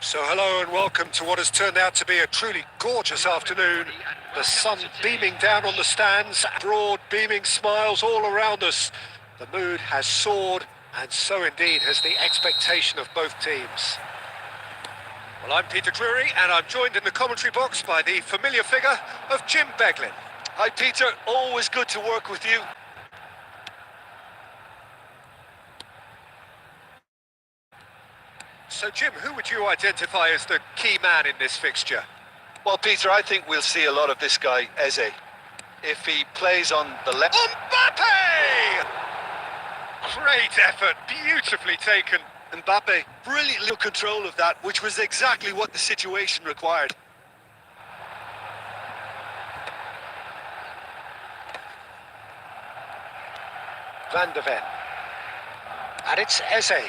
So hello and welcome to what has turned out to be a truly gorgeous afternoon. The sun beaming down on the stands, broad beaming smiles all around us. The mood has soared, and so indeed has the expectation of both teams. Well, I'm Peter Drury, and I'm joined in the commentary box by the familiar figure of Jim Beglin. Hi Peter, always good to work with you. So Jim, who would you identify as the key man in this fixture? Well Peter, I think we'll see a lot of this guy, Eze. If he plays on the left... Mbappe! Great effort, beautifully taken. Mbappe brilliantly took control of that, which was exactly what the situation required. Van de Ven. And it's Eze.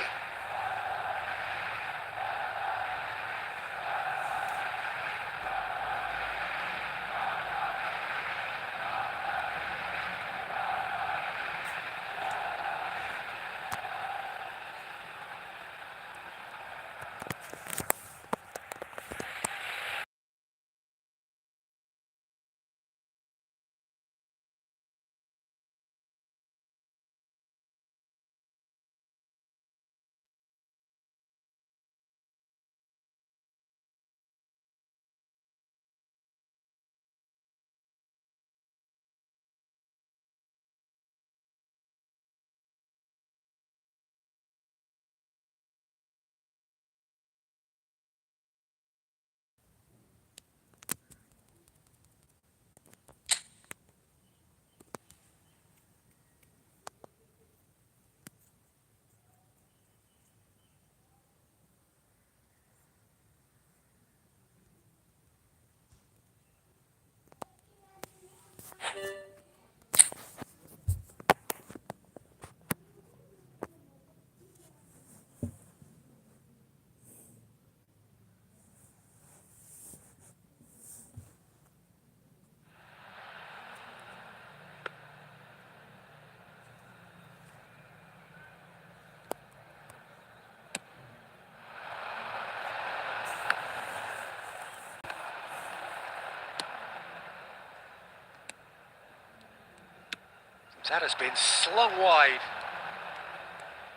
That has been slung wide.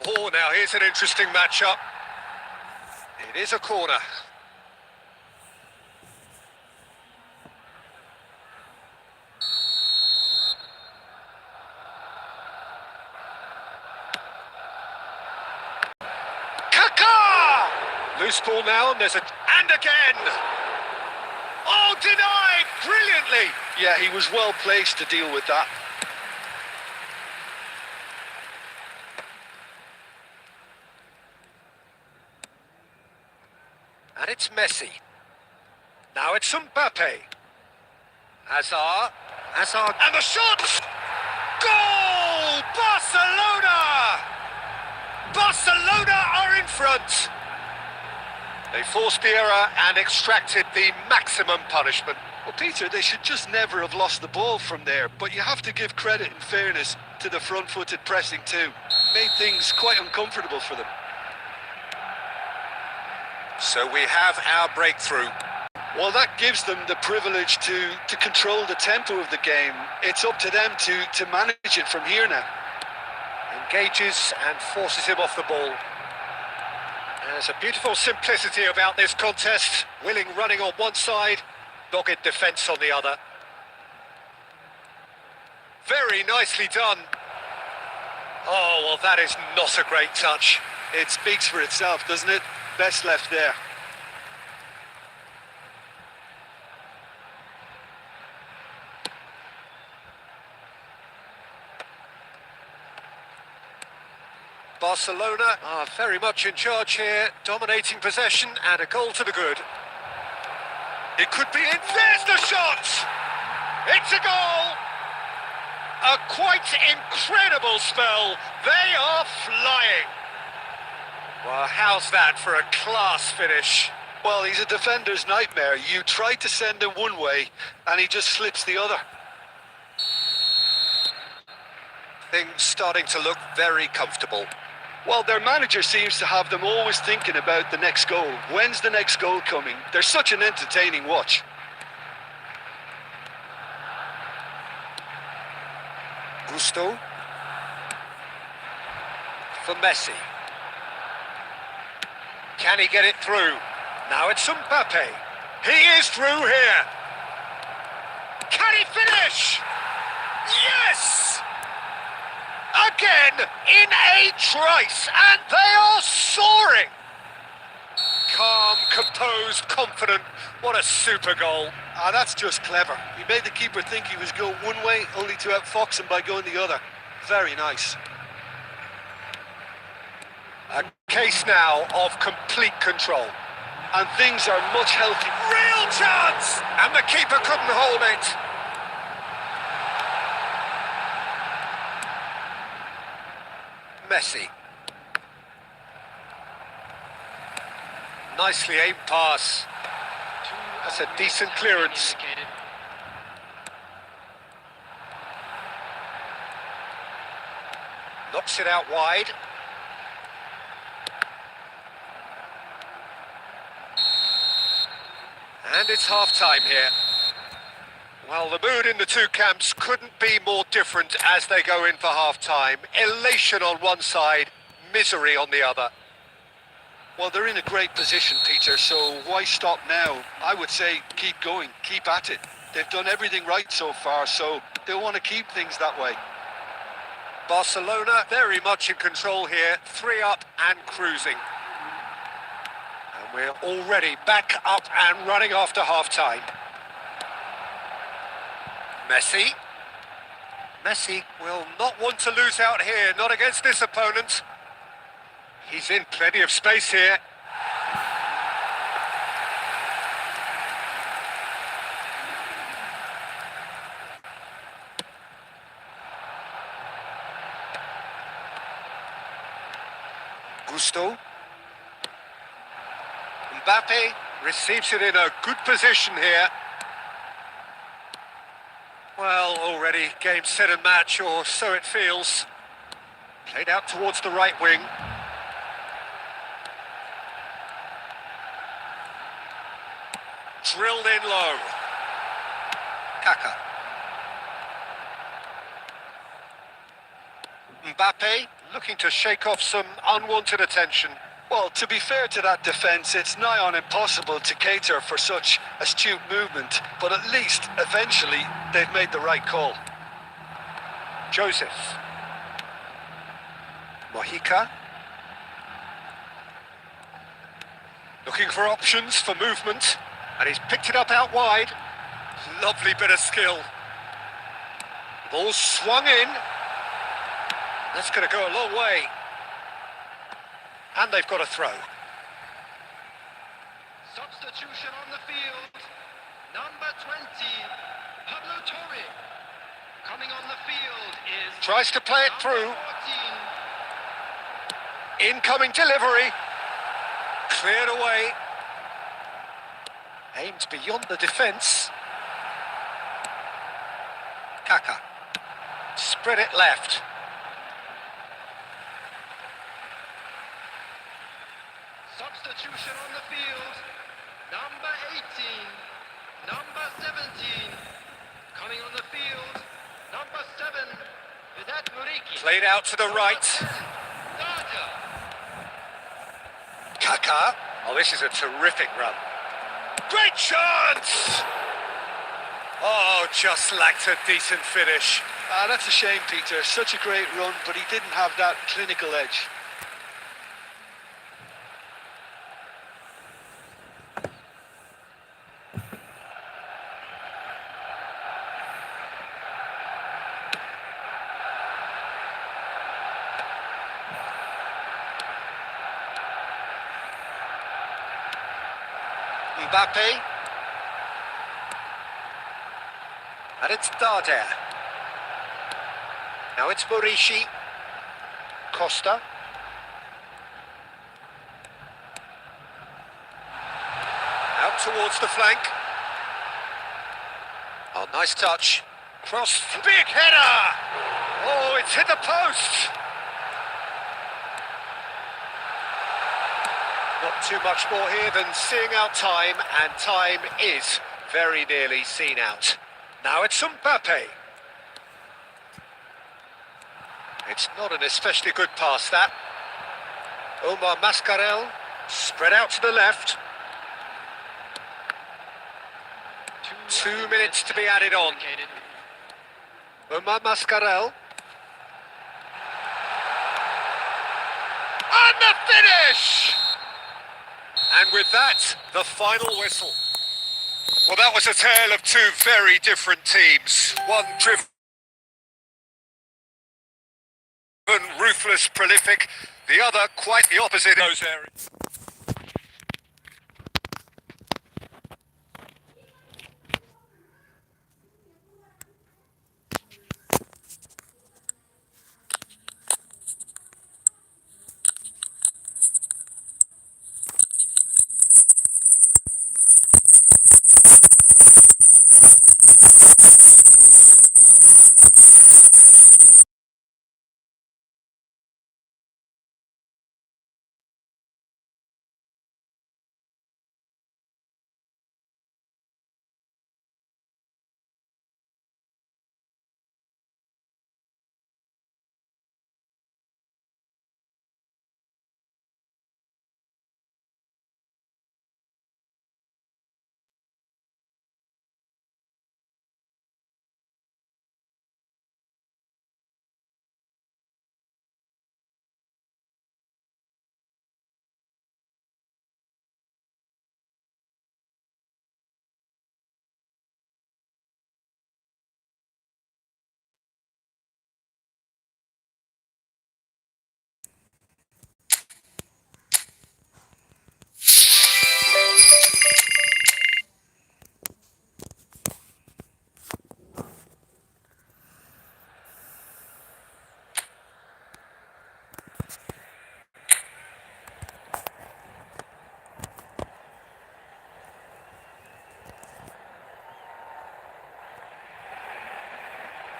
Oh, now here's an interesting matchup. It is a corner. Kaká! Loose ball now, and there's a... And again! Oh, denied! Brilliantly! Yeah, he was well placed to deal with that. And it's Messi. Now it's Mbappe. Hazard. And the shot! Goal! Barcelona! Barcelona are in front. They forced the error and extracted the maximum punishment. Well, Peter, they should just never have lost the ball from there, but you have to give credit and fairness to the front-footed pressing too. Made things quite uncomfortable for them. So we have our breakthrough. Well, that gives them the privilege to control the tempo of the game. It's up to them to manage it from here now. Engages and forces him off the ball. There's a beautiful simplicity about this contest. Willing running on one side, dogged defence on the other. Very nicely done. Oh, well, that is not a great touch. It speaks for itself, doesn't it? Best left there. Barcelona are very much in charge here, dominating possession and a goal to the good. It could be in. There's the shot! It's a goal! A quite incredible spell. They are flying. Well, how's that for a class finish? Well, he's a defender's nightmare. You try to send him one way, and he just slips the other. Things starting to look very comfortable. Well, their manager seems to have them always thinking about the next goal. When's the next goal coming? They're such an entertaining watch. Gusto. For Messi. Can he get it through? Now it's Mbappe. He is through here. Can he finish? Yes! Again, in a trice, and they are soaring! Calm, composed, confident. What a super goal. That's just clever. He made the keeper think he was going one way, only to outfox him by going the other. Very nice. A case now of complete control. And things are much healthier. Real chance! And the keeper couldn't hold it. Messi. Nicely aimed pass. That's a decent clearance. Knocks it out wide. And it's half-time here. Well, the mood in the two camps couldn't be more different as they go in for half-time. Elation on one side, misery on the other. Well, they're in a great position, Peter, so why stop now? I would say keep going, keep at it. They've done everything right so far, so they'll want to keep things that way. Barcelona very much in control here, 3 up and cruising. And we're already back up and running after half-time. Messi. Messi will not want to lose out here, not against this opponent. He's in plenty of space here. Gusto. Mbappe receives it in a good position here. Well, already game, set and match, or so it feels. Played out towards the right wing. Drilled in low. Kaka. Mbappe looking to shake off some unwanted attention. Well, to be fair to that defence, it's nigh on impossible to cater for such astute movement, but at least, eventually, they've made the right call. Joseph. Mojica. Looking for options for movement, and he's picked it up out wide. Lovely bit of skill. Ball swung in. That's going to go a long way. And they've got a throw. Substitution on the field. Number 20, Pablo Torre. Coming on the field is... Tries to play it through. 14. Incoming delivery. Cleared away. Aimed beyond the defence. Kaka. Spread it left. Substitution on the field. Number 18. Number 17. Coming on the field. Number 7. Vedat Muriqi. Played out to the right. Kaka. Oh, this is a terrific run. Great chance! Oh, just lacked a decent finish. That's a shame, Peter. Such a great run, but he didn't have that clinical edge. Mbappe. And it's Darder. Now it's Muriqi. Costa. Out towards the flank. Oh, nice touch. Cross. Big header! Oh, it's hit the post. Not too much more here than seeing out time, and time is very nearly seen out. Now it's Mbappe. It's not an especially good pass, that. Omar Mascarell, spread out to the left. 2 minutes to be added on. Omar Mascarell. And the finish! And with that, the final whistle. Well, that was a tale of two very different teams. One driven, ruthless, prolific. The other quite the opposite in those areas.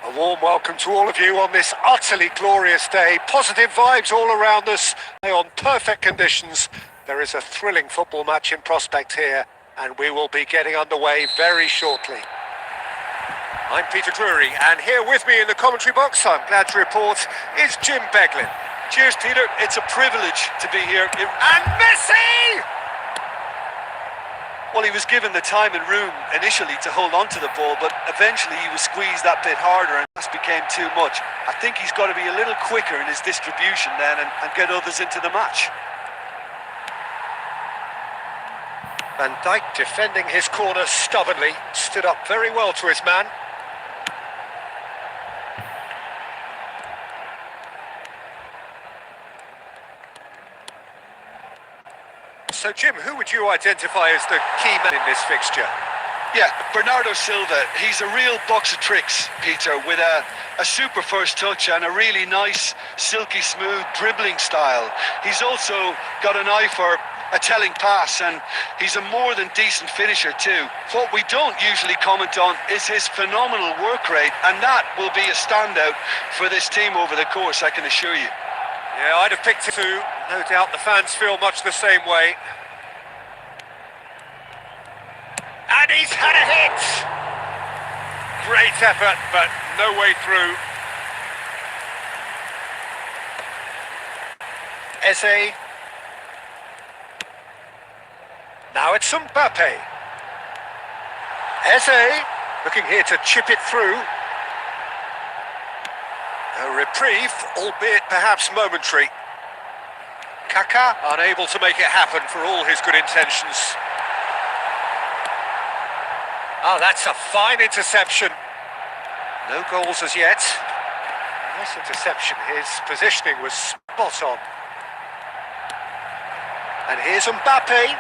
A warm welcome to all of you on this utterly glorious day. Positive vibes all around us, on perfect conditions. There is a thrilling football match in prospect here, and we will be getting underway very shortly. I'm Peter Drury, and here with me in the commentary box, I'm glad to report, is Jim Beglin. Cheers, Peter. It's a privilege to be here. And Messi! Well, he was given the time and room initially to hold on to the ball, but eventually he was squeezed that bit harder and that became too much. I think he's got to be a little quicker in his distribution then and get others into the match. Van Dijk defending his corner stubbornly, stood up very well to his man. So, Jim, who would you identify as the key man in this fixture? Yeah, Bernardo Silva. He's a real box of tricks, Peter, with a super first touch and a really nice, silky smooth dribbling style. He's also got an eye for a telling pass, and he's a more than decent finisher too. What we don't usually comment on is his phenomenal work rate, and that will be a standout for this team over the course, I can assure you. Yeah, I'd have picked it too. No doubt the fans feel much the same way. And he's had a hit! Great effort, but no way through. Eze. Now it's Mbappe. Eze, looking here to chip it through. A reprieve, albeit perhaps momentary. Kaka unable to make it happen for all his good intentions. Oh, that's a fine interception. No goals as yet. Nice interception. His positioning was spot on. And here's Mbappe.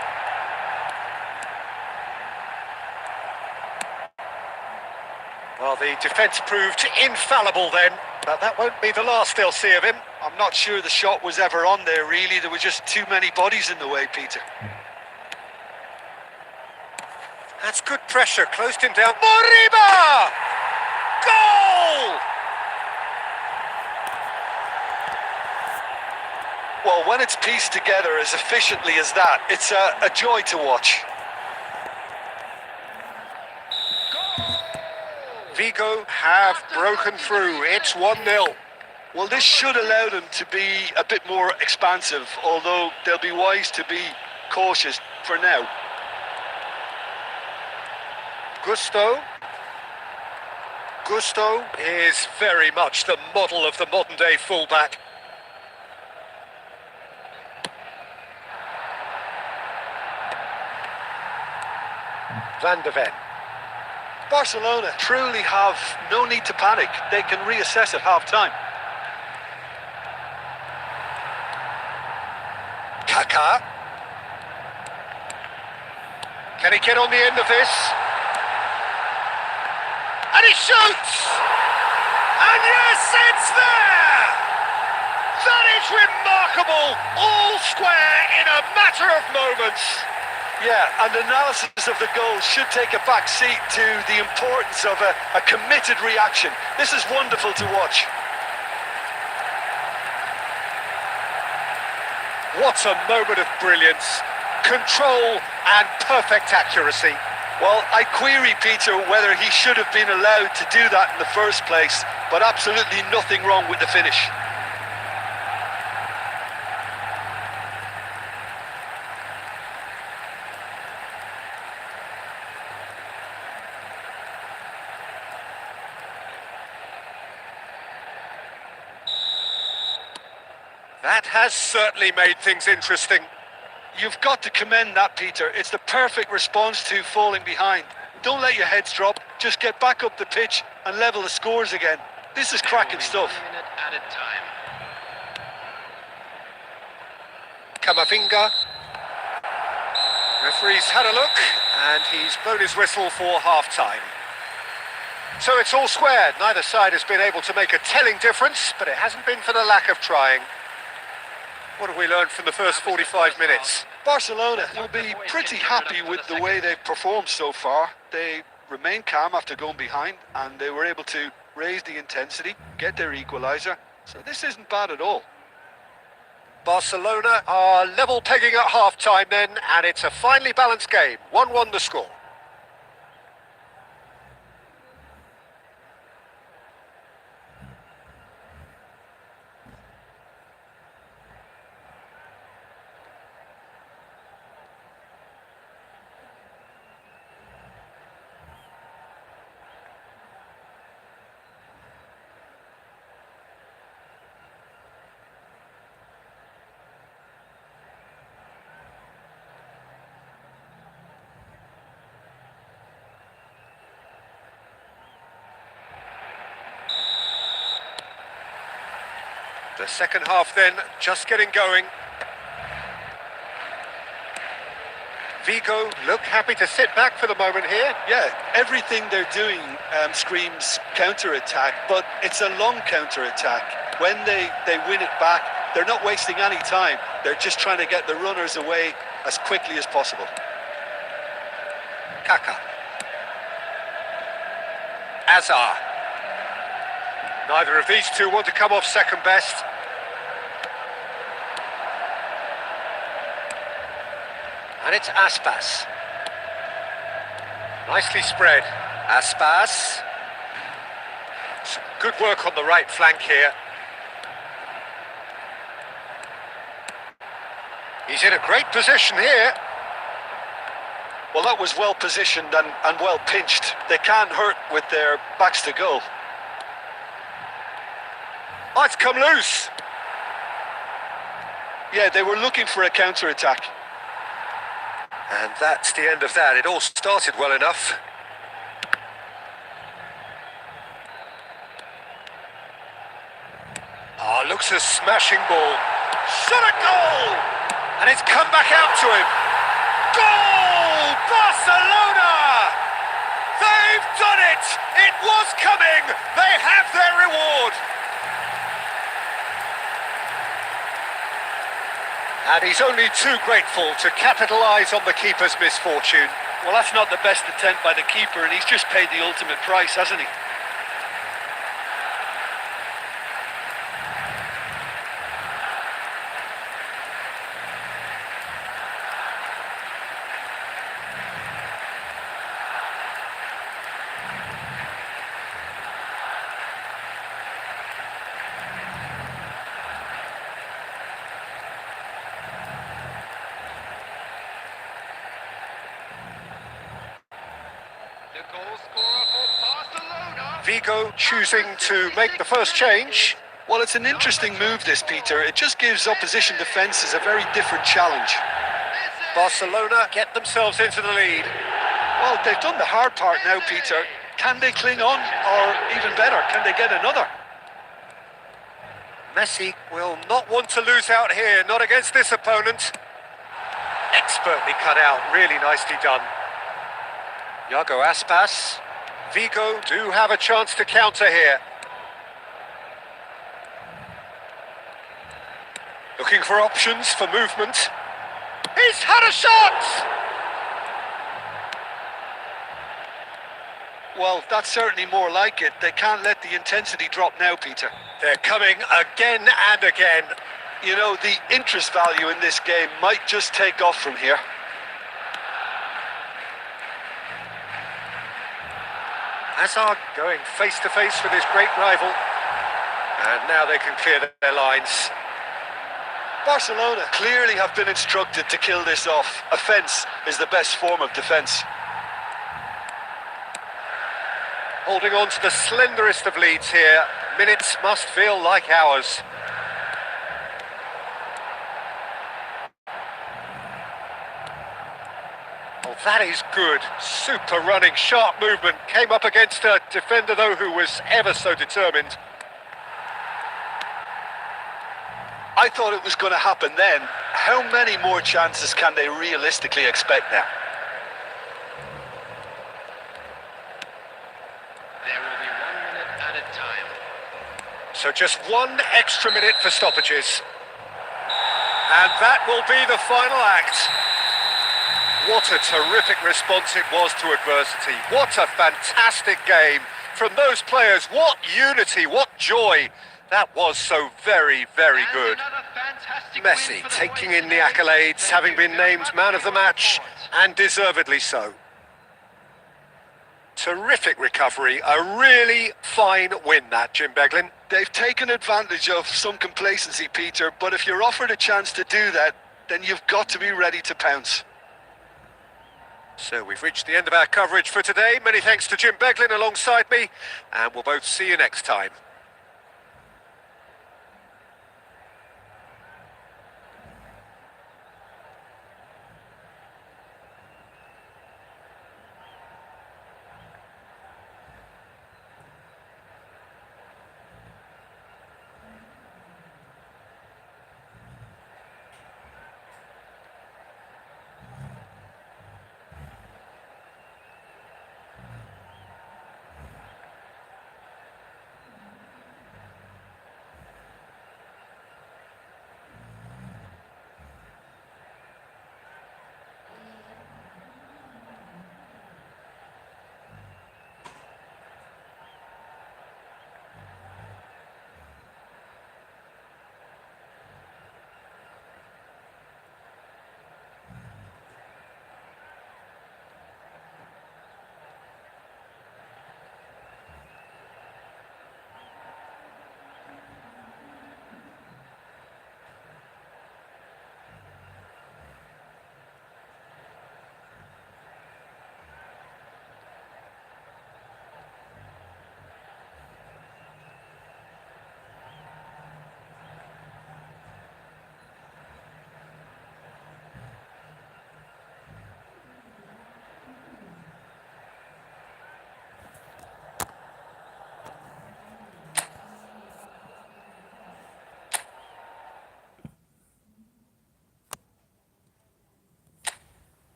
Well, the defence proved infallible then, but that won't be the last they'll see of him. I'm not sure the shot was ever on there, really. There were just too many bodies in the way, Peter. That's good pressure, closed him down. Moriba! Goal! Well, when it's pieced together as efficiently as that, it's a joy to watch. Vigo have broken through. It's 1-0. Well, this should allow them to be a bit more expansive, although they'll be wise to be cautious for now. Gusto is very much the model of the modern-day fullback. Van de Ven. Barcelona truly have no need to panic. They can reassess at half-time. Kaká. Can he get on the end of this? And he shoots! And yes, it's there! That is remarkable! All square in a matter of moments. Yeah, and analysis of the goal should take a back seat to the importance of a committed reaction. This is wonderful to watch. What a moment of brilliance, control and perfect accuracy. Well, I query Peter whether he should have been allowed to do that in the first place, but absolutely nothing wrong with the finish. That has certainly made things interesting. You've got to commend that, Peter. It's the perfect response to falling behind. Don't let your heads drop. Just get back up the pitch and level the scores again. This is cracking stuff. 1 minute added time. Camavinga. Referee's had a look and he's blown his whistle for half-time. So it's all squared. Neither side has been able to make a telling difference, but it hasn't been for the lack of trying. What have we learned from the first 45 minutes? Barcelona will be pretty happy with the way they've performed so far. They remained calm after going behind, and they were able to raise the intensity, get their equaliser. So this isn't bad at all. Barcelona are level pegging at half-time then, and it's a finely balanced game. 1-1 the score. The second half then, just getting going. Vigo look happy to sit back for the moment here. Yeah, everything they're doing screams counter-attack, but it's a long counter-attack. When they win it back, they're not wasting any time. They're just trying to get the runners away as quickly as possible. Kaká. Azar. Neither of these two want to come off second best. And it's Aspas. Nicely spread. Aspas. Some good work on the right flank here. He's in a great position here. Well, that was well positioned and well pinched. They can't hurt with their backs to goal. Oh, it's come loose. Yeah, they were looking for a counter-attack. And that's the end of that. It all started well enough. Oh, looks a smashing ball. Shot a goal! And it's come back out to him. Goal! Barcelona! They've done it! It was coming! They have their reward! And he's only too grateful to capitalise on the keeper's misfortune. Well, that's not the best attempt by the keeper, and he's just paid the ultimate price, hasn't he? The goal scorer for Barcelona. Vigo choosing to make the first change. Well, it's an interesting move, this, Peter. It just gives opposition defences a very different challenge. Barcelona get themselves into the lead. Well, they've done the hard part now, Peter. Can they cling on, or even better, can they get another? Messi will not want to lose out here, not against this opponent. Expertly cut out, really nicely done. Iago Aspas. Vigo do have a chance to counter here. Looking for options for movement. He's had a shot! Well, that's certainly more like it. They can't let the intensity drop now, Peter. They're coming again and again. You know, the interest value in this game might just take off from here. Hazard going face to face with his great rival. And now they can clear their lines. Barcelona clearly have been instructed to kill this off. Offence is the best form of defence. Holding on to the slenderest of leads here. Minutes must feel like hours. Oh, that is good. Super running, sharp movement. Came up against a defender, though, who was ever so determined. I thought it was going to happen then. How many more chances can they realistically expect now? There will be 1 minute added time. So just one extra minute for stoppages. And that will be the final act. What a terrific response it was to adversity. What a fantastic game from those players. What unity, what joy. That was so very, very good. Messi taking in the accolades, having been named man of the match, and deservedly so. Terrific recovery, a really fine win that, Jim Beglin. They've taken advantage of some complacency, Peter, but if you're offered a chance to do that, then you've got to be ready to pounce. So we've reached the end of our coverage for today. Many thanks to Jim Beglin alongside me, and we'll both see you next time.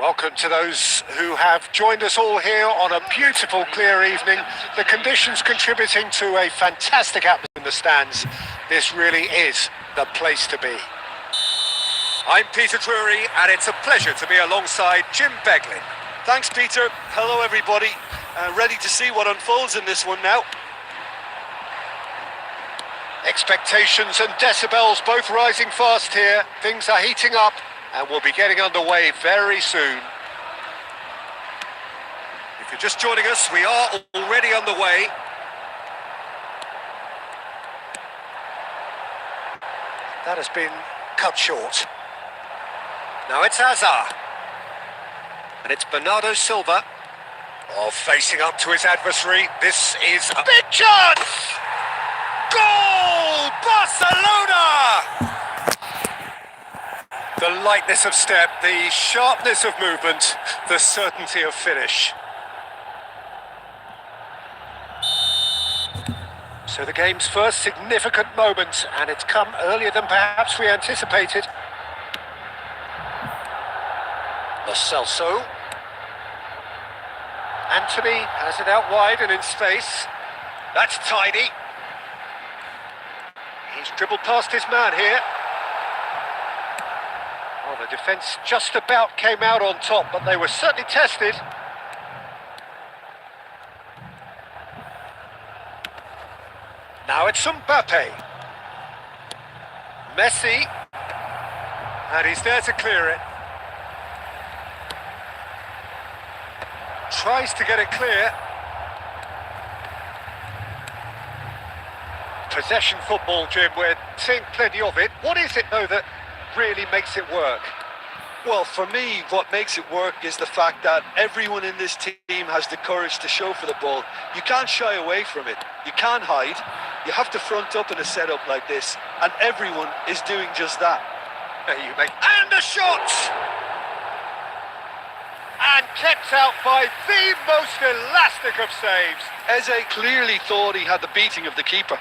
Welcome to those who have joined us all here on a beautiful, clear evening. The conditions contributing to a fantastic atmosphere in the stands. This really is the place to be. I'm Peter Drury, and it's a pleasure to be alongside Jim Beglin. Thanks, Peter. Hello, everybody. ready to see what unfolds in this one now. Expectations and decibels both rising fast here. Things are heating up and we'll be getting underway very soon. If you're just joining us, we are already on the way. That has been cut short. Now it's Hazard. And it's Bernardo Silva. Oh, facing up to his adversary. This is a big chance! Goal! Barcelona! The lightness of step, the sharpness of movement, the certainty of finish. So the game's first significant moment, and it's come earlier than perhaps we anticipated. Lo Celso. Anthony has it out wide and in space. That's tidy. He's dribbled past his man here. Oh, the defence just about came out on top, but they were certainly tested. Now it's Mbappe. Messi. And he's there to clear it. Tries to get it clear. Possession football, Jim, we're seeing plenty of it. What is it, though, that really makes it work? Well, for me, what makes it work is the fact that everyone in this team has the courage to show for the ball. You can't shy away from it. You can't hide. You have to front up in a setup like this, and everyone is doing just that. And a shot! And kept out by the most elastic of saves. Eze clearly thought he had the beating of the keeper.